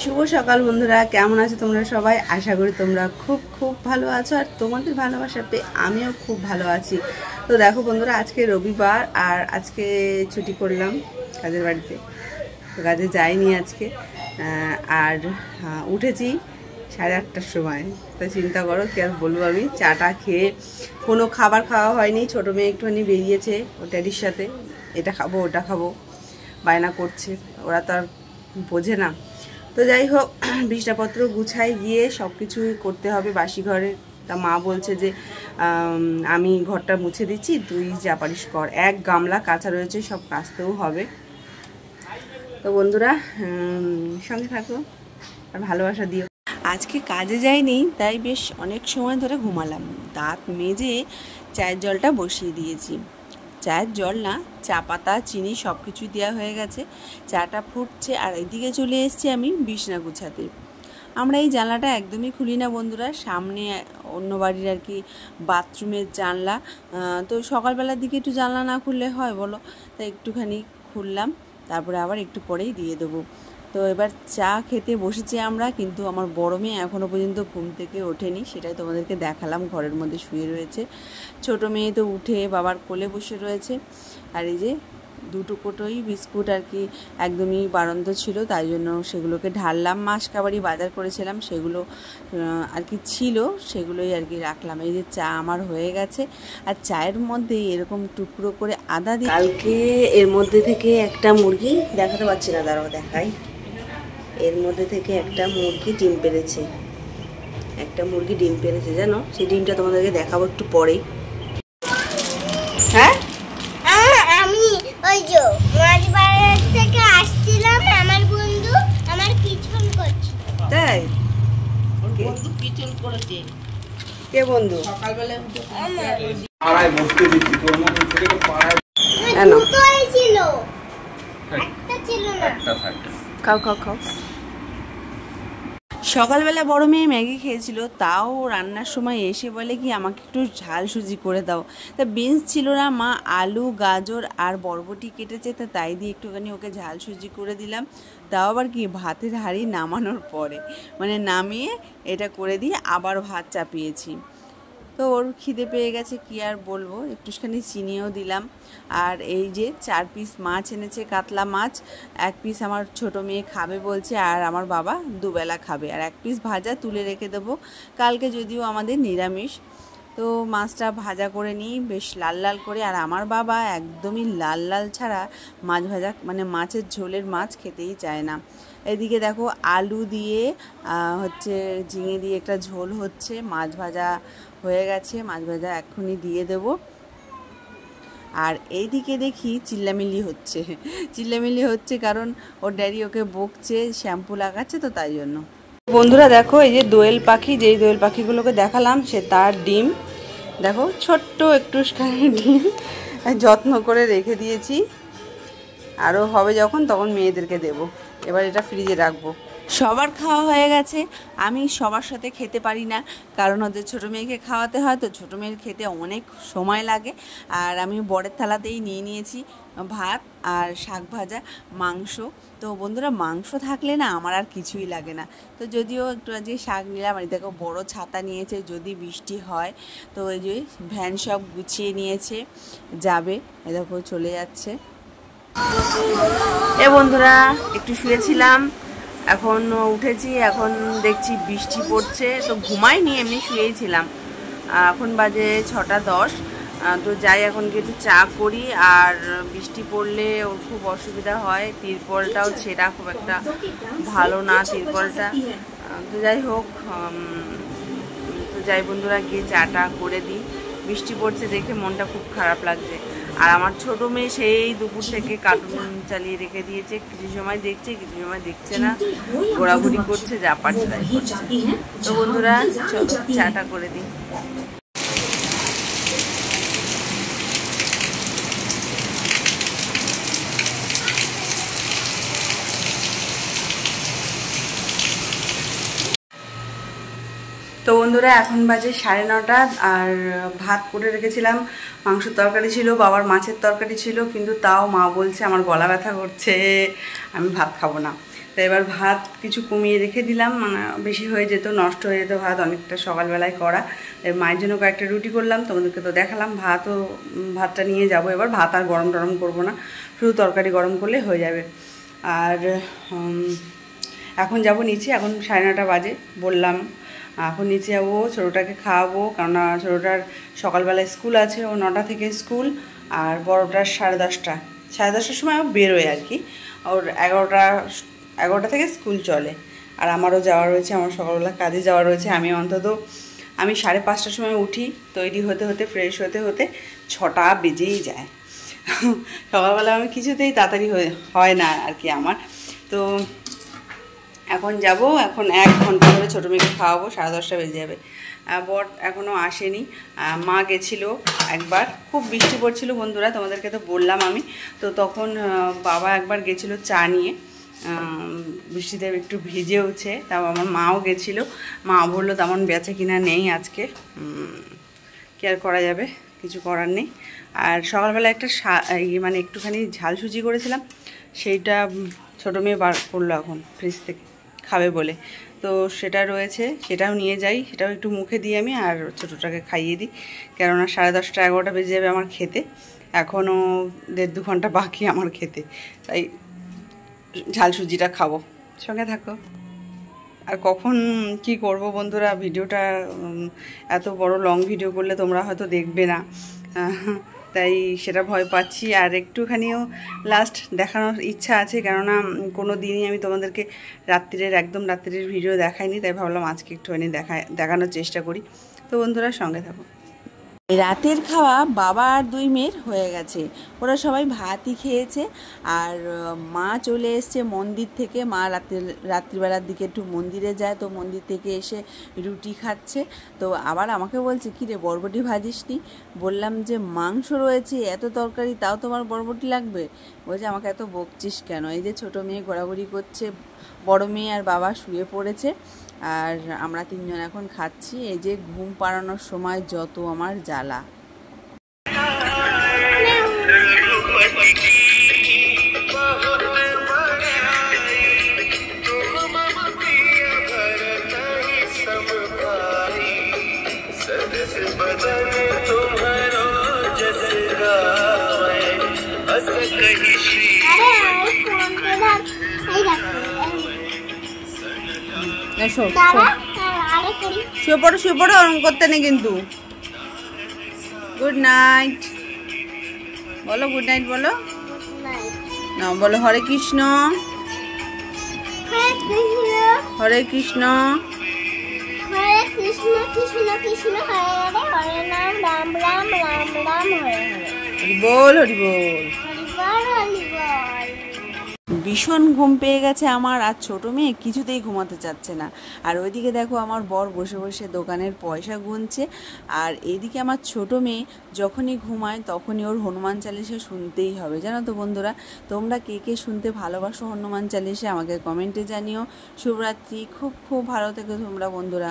শুভ সকাল বন্ধুরা, কেমন আছো তোমরা সবাই? আশা করি তোমরা খুব খুব ভালো আছো, আর তোমাদের ভালোবাসা পেয়ে আমিও খুব ভালো আছি। তো দেখো বন্ধুরা, আজকে রবিবার আর আজকে ছুটি করলাম কাজের বাড়িতে, তো কাজে যাইনি আজকে। আর উঠেছি 8:30টার সময়। তো চিন্তা করো কি আর বলবো, আমি চাটা খেয়ে কোনো খাবার খাওয়া হয়নি। ছোটো মেয়ে একটুখানি বেরিয়েছে ও ড্যাডির সাথে, এটা খাবো ওটা খাবো বায়না করছে, ওরা তো আর বোঝে না। তো যাই হোক, বিছানাপত্র গুছাই গিয়ে সব কিছুই করতে হবে বাসি ঘরে। তা মা বলছে যে আমি ঘরটা মুছে দিচ্ছি, তুই যা পারিস কর, এক গামলা কাঁচা রয়েছে, সব কাচতেও হবে। তো বন্ধুরা সঙ্গে থাকো আর ভালোবাসা দিও। আজকে কাজে যাইনি, তাই বেশ অনেক সময় ধরে ঘুমালাম। দাঁত মেজে চায়ের জলটা বসিয়ে দিয়েছি। চায়ের জল না, চা পাতা চিনি সব কিছুই দেওয়া হয়ে গেছে। চাটা ফুটছে আর এদিকে চলে এসেছি আমি বিছনা গুছাতে। আমরা এই জানলাটা একদমই খুলি না বন্ধুরা, সামনে অন্য বাড়ির আর কি বাথরুমের জানলা। তো সকালবেলার দিকে একটু জানলা না খুললে হয় বলো, তাই একটুখানি খুললাম, তারপরে আবার একটু পরেই দিয়ে দেবো। তো এবার চা খেতে বসেছি আমরা, কিন্তু আমার বড় মেয়ে এখনও পর্যন্ত ঘুম থেকে ওঠেনি, সেটাই তোমাদেরকে দেখালাম। ঘরের মধ্যে শুয়ে রয়েছে। ছোট মেয়ে তো উঠে বাবার কোলে বসে রয়েছে। আর এই যে দুটো কোটোই বিস্কুট আর কি একদমই বাড়ন্ত ছিল, তাই জন্য সেগুলোকে ঢাললাম। মাসকাবারি বাজার করেছিলাম, সেগুলো আর কি ছিল, সেগুলোই আর কি রাখলাম। এই যে চা আমার হয়ে গেছে, আর চায়ের মধ্যে এরকম টুকরো করে আদা দিয়ে, কালকে এর মধ্যে থেকে একটা মুরগি, দেখাতে পারছি না, দাঁড়াও দেখাই। এর মধ্যে থেকে একটা মুরগি ডিম পেড়েছে, জানো? সেই ডিমটা তোমাদেরকে দেখাবো একটু পরেই। হ্যাঁ, আমি ওই যে মাঝবাড়ি থেকে আসছিলাম, আমার বন্ধু আমার পিছন করছিল। তাই? বন্ধু পিছন করেছে। কে বন্ধু? সকালবেলা উঠে পাড়ায় বসতে দিচ্ছি, তোর মতন ছেলেকে পাড়ায় দুটোই ছিল, একটা ছিল না। খাও খাও খাও। সকালবেলা বড় মেয়ে ম্যাগি খেয়েছিল, তাও রান্নার সময় এসে বলে কি আমাকে একটু ঝাল সুজি করে দাও। তা বিনস ছিল না, মা আলু গাজর আর বরবটি কেটেছে, তা তাই দিয়ে একটুখানি ওকে ঝাল সুজি করে দিলাম। তাও আবার কি ভাতের হাঁড়ি নামানোর পরে, মানে নামিয়ে এটা করে দিয়ে আবার ভাত চাপিয়েছি। তো ওর খিদে পেয়ে গেছে, কি আর বলবো, একটুখানি চিনিও দিলাম। আর এই যে 4 পিস মাছ এনেছে, কাতলা মাছ। 1 পিস আমার ছোট মেয়ে খাবে বলছে, আর আমার বাবা দুবেলা খাবে। আর 1 পিস ভাজা তুলে রেখে দেবো, কালকে যদিও আমাদের নিরামিষ। তো মাছটা ভাজা করে নিই বেশ লাল লাল করে। আর আমার বাবা একদমই লাল লাল ছাড়া মাছ ভাজা, মানে মাছের ঝোলের মাছ খেতেই চায় না। এদিকে দেখো আলু দিয়ে হচ্ছে ঝিঙে দিয়ে একটা ঝোল হচ্ছে, মাছ ভাজা হয়ে গেছে, মাছ ভাজা এক্ষুনি দিয়ে দেব। আর এইদিকে দেখি চিল্লামিল্লি হচ্ছে, কারণ ওর ড্যাডি ওকে বকছে, শ্যাম্পু লাগাচ্ছে, তো তাই জন্য। বন্ধুরা দেখো, এই যে দোয়েল পাখি, যেই দোয়েল পাখিগুলোকে দেখালাম, সে তার ডিম দেখো, ছোট্ট একটুখানি ডিম যত্ন করে রেখে দিয়েছি। আরও হবে যখন, তখন মেয়েদেরকে দেব। এবার এটা ফ্রিজে রাখবো। সবার খাওয়া হয়ে গেছে, আমি সবার সাথে খেতে পারি না, কারণ ওদের ছোটো মেয়েকে খাওয়াতে হয়, তো ছোটো মেয়ের খেতে অনেক সময় লাগে। আর আমি বড়ের থালাতেই নিয়ে নিয়েছি ভাত আর শাক ভাজা, মাংস। তো বন্ধুরা, মাংস থাকলে না আমার আর কিছুই লাগে না। তো যদিও একটু আজকে শাক নিলাম। আর দেখো বড় ছাতা নিয়েছে, যদি বৃষ্টি হয়। তো এই যে ভ্যান সব গুছিয়ে নিয়েছে, যাবে, এ দেখো চলে যাচ্ছে। এ বন্ধুরা, একটু শুয়েছিলাম, এখন উঠেছি, এখন দেখছি বৃষ্টি পড়ছে, তো ঘুমাইনি, এমনি শুয়েছিলাম। এখন বাজে 6:10। তো যাই, এখন গিয়ে একটু চা করি। আর বৃষ্টি পড়লে ওর খুব অসুবিধা হয়, তিরপলটাও ছেঁড়া, খুব একটা ভালো না তিরপলটা। তো যাই হোক, তো যাই বন্ধুরা, গিয়ে চাটা করে দিই। বৃষ্টি পড়ছে দেখে মনটা খুব খারাপ লাগছে। আর আমার ছোটো মেয়ে সেই দুপুর থেকে কার্টুন চালিয়ে রেখে দিয়েছে, কিছু সময় দেখছে, কিছু সময় দেখছে না, ঘোরাঘুরি করছে, যা পারছে তাই করছে। তো বন্ধুরা চলো চাটা করে দিই। তো বন্ধুরা, এখন বাজে 9:30, আর ভাত করে রেখেছিলাম, মাংসের তরকারি ছিল, বাবার মাছের তরকারি ছিল, কিন্তু তাও মা বলছে আমার গলা ব্যথা করছে, আমি ভাত খাবো না। তো এবার ভাত কিছু কমিয়ে রেখে দিলাম, মানে বেশি হয়ে যেত, নষ্ট হয়ে যেত ভাত অনেকটা সকালবেলায় করা। মায়ের জন্য কয়েকটা রুটি করলাম, তোমাদেরকে তো দেখালাম। ভাতটা নিয়ে যাব এবার। ভাত আর গরম টরম করবো না, শুধু তরকারি গরম করলে হয়ে যাবে। আর এখন যাব নিচে, এখন 9:30 বাজে বললাম। এখন নিচে যাবো, ছোটোটাকে খাওয়াবো, কেননা ছোটোটার সকালবেলায় স্কুল আছে, ও 9টা থেকে স্কুল, আর বড়োটার 10:30। 10:30টার সময় ও বেরোয় আর কি, ওর 11টা থেকে স্কুল চলে। আর আমারও যাওয়া রয়েছে, আমার সকালবেলা কাজে যাওয়া রয়েছে। আমি 5:30টার সময় উঠি, তৈরি হতে হতে ফ্রেশ হতে হতে 6টা বেজেই যায়। সকালবেলা আমি কিছুতেই তাড়াতাড়ি হয় না আর কি আমার। তো এখন যাব, এখন 1 ঘন্টা ধরে ছোটো মেয়েকে খাওয়াবো, 10:30 বেজে যাবে। বর এখনও আসেনি, মা গেছিলো একবার, খুব বৃষ্টি পড়ছিল বন্ধুরা, তোমাদেরকে তো বললাম আমি। তো তখন বাবা একবার গেছিলো চা নিয়ে, বৃষ্টিতে একটু ভিজেওছে। তাও আমার মাও গেছিলো, মা বললো তেমন বেচা কিনা নেই আজকে, কি আর করা যাবে, কিছু করার নেই। আর সকালবেলা একটা মানে একটুখানি ঝাল সুজি করেছিলাম, সেইটা ছোটো মেয়ে বার করলো এখন ফ্রিজ থেকে খাবে বলে, তো সেটা রয়েছে, সেটাও নিয়ে যাই, সেটাও একটু মুখে দিই আমি, আর ছোটোটাকে খাইয়ে দিই। কেননা 10:30 11টা বেজে যাবে আমার খেতে, এখনও 1.5-2 ঘন্টা বাকি আমার খেতে, তাই ঝাল সুজিটা খাবো। সঙ্গে থাকো। আর কখন কি করব বন্ধুরা, ভিডিওটা এত বড় লং ভিডিও করলে তোমরা হয়তো দেখবে না, তাই সেটা ভয় পাচ্ছি। আর একটুখানিও লাস্ট দেখানোর ইচ্ছা আছে, কেননা কোনো দিনই আমি তোমাদেরকে একদম রাত্রির ভিডিও দেখাইনি, তাই ভাবলাম আজকে একটুখানি দেখানোর চেষ্টা করি। তো বন্ধুরা সঙ্গে থাকো। রাতের খাওয়া বাবা আর 2 মেয়ের হয়ে গেছে, ওরা সবাই ভাতই খেয়েছে। আর মা চলে এসছে মন্দির থেকে, মা রাত্রিবেলার দিকে একটু মন্দিরে যায়, তো মন্দির থেকে এসে রুটি খাচ্ছে। তো আবার আমাকে বলছে, কী রে বরবটি ভাজিসনি? বললাম যে মাংস রয়েছে, এত তরকারি, তাও তোমার বরবটি লাগবে? বলছে আমাকে এত বকছিস কেন? এই যে ছোটো মেয়ে ঘোরাঘুরি করছে, বড় মেয়ে আর বাবা শুয়ে পড়েছে, আর আমরা 3 জন এখন খাচ্ছি। এই যে ঘুম পাড়ানোর সময় যত আমার জ্বালা। শুয়ে পড়ো, ওরকম করতে নেই কিন্তু। গুড নাইট বলো, গুড নাইট বলো না, বলো হরে কৃষ্ণ, হরে কৃষ্ণ, হরে কৃষ্ণ কৃষ্ণ কৃষ্ণ হরে হরে, হরে রাম রাম রাম রাম রাম হরে হরে। হরি বল, হরি বল, হরি বল, হরি বল। ভীষণ ঘুম পেয়ে গেছে আমার, আর ছোটো মেয়ে কিছুতেই ঘুমাতে চাচ্ছে না। আর ওইদিকে দেখো আমার বর বসে বসে দোকানের পয়সা গুনছে, আর এইদিকে আমার ছোটো মেয়ে যখনই ঘুমায় তখনই ওর হনুমান চালিসা শুনতেই হবে। জানো তো বন্ধুরা, তোমরা কে কে শুনতে ভালোবাসো হনুমান চালিসা আমাকে কমেন্টে জানিও। শুভরাত্রি, খুব খুব ভালো থেকো তোমরা বন্ধুরা।